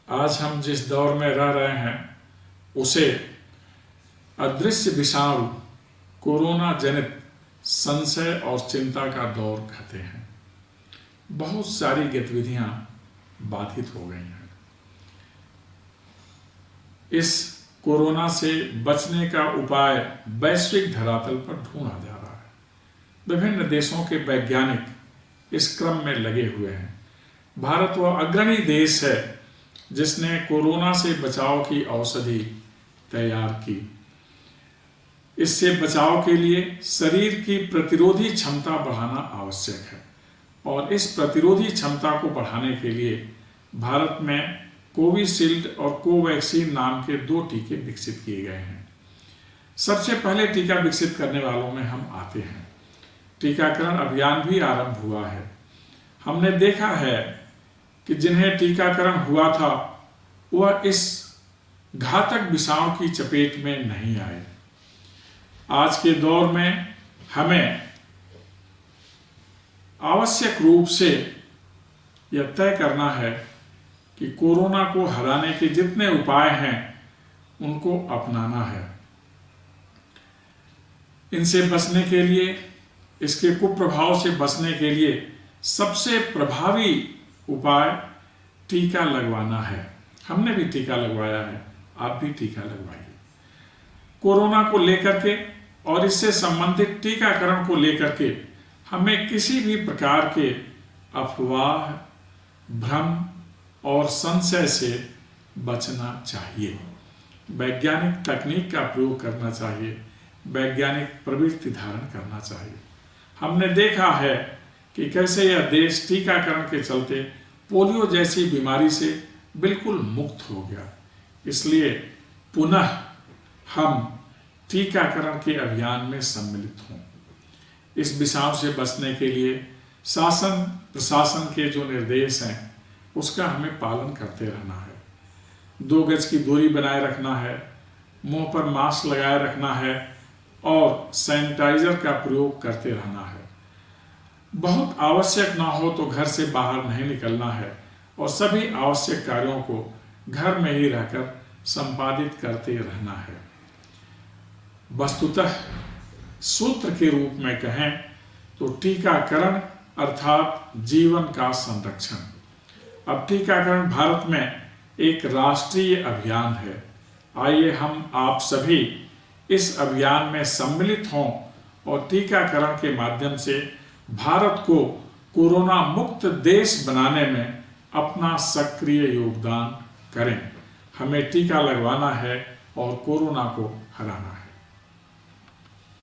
आज हम जिस दौर में रह रहे हैं उसे अदृश्य विषाणु कोरोना जनित संशय और चिंता का दौर कहते हैं। बहुत सारी गतिविधियां बाधित हो गई हैं। इस कोरोना से बचने का उपाय वैश्विक धरातल पर ढूंढा जा रहा है। विभिन्न देशों के वैज्ञानिक इस क्रम में लगे हुए हैं। भारत वह अग्रणी देश है जिसने कोरोना से बचाव की औषधि तैयार की। इससे बचाव के लिए शरीर की प्रतिरोधी क्षमता बढ़ाना आवश्यक है और इस प्रतिरोधी क्षमता को बढ़ाने के लिए भारत में कोविशील्ड और कोवैक्सीन नाम के 2 टीके विकसित किए गए हैं। सबसे पहले टीका विकसित करने वालों में हम आते हैं। टीकाकरण अभियान भी आरंभ हुआ है। हमने देखा है कि जिन्हें टीकाकरण हुआ था वह इस घातक विषाणु की चपेट में नहीं आए। आज के दौर में हमें आवश्यक रूप से यह तय करना है कि कोरोना को हराने के जितने उपाय हैं उनको अपनाना है। इनसे बचने के लिए, इसके कुप्रभाव से बचने के लिए सबसे प्रभावी उपाय टीका लगवाना है। हमने भी टीका लगवाया है, आप भी टीका लगवाइए। कोरोना को लेकर के और इससे संबंधित टीकाकरण को लेकर के हमें किसी भी प्रकार के अफवाह, भ्रम और संशय से बचना चाहिए। वैज्ञानिक तकनीक का प्रयोग करना चाहिए, वैज्ञानिक प्रवृत्ति धारण करना चाहिए। हमने देखा है कि कैसे यह देश टीकाकरण के चलते पोलियो जैसी बीमारी से बिल्कुल मुक्त हो गया। इसलिए पुनः हम टीकाकरण के अभियान में सम्मिलित हों। इस विषाणु से बचने के लिए शासन प्रशासन के जो निर्देश हैं उसका हमें पालन करते रहना है। 2 गज की दूरी बनाए रखना है, मुंह पर मास्क लगाए रखना है और सैनिटाइजर का प्रयोग करते रहना है। बहुत आवश्यक ना हो तो घर से बाहर नहीं निकलना है और सभी आवश्यक कार्यों को घर में ही रहकर संपादित करते रहना है। वस्तुतः सूत्र के रूप में कहें तो टीकाकरण अर्थात जीवन का संरक्षण। अब टीकाकरण भारत में एक राष्ट्रीय अभियान है। आइए हम आप सभी इस अभियान में सम्मिलित हों और टीकाकरण के माध्यम से भारत को कोरोना मुक्त देश बनाने में अपना सक्रिय योगदान करें। हमें टीका लगवाना है और कोरोना को हराना है।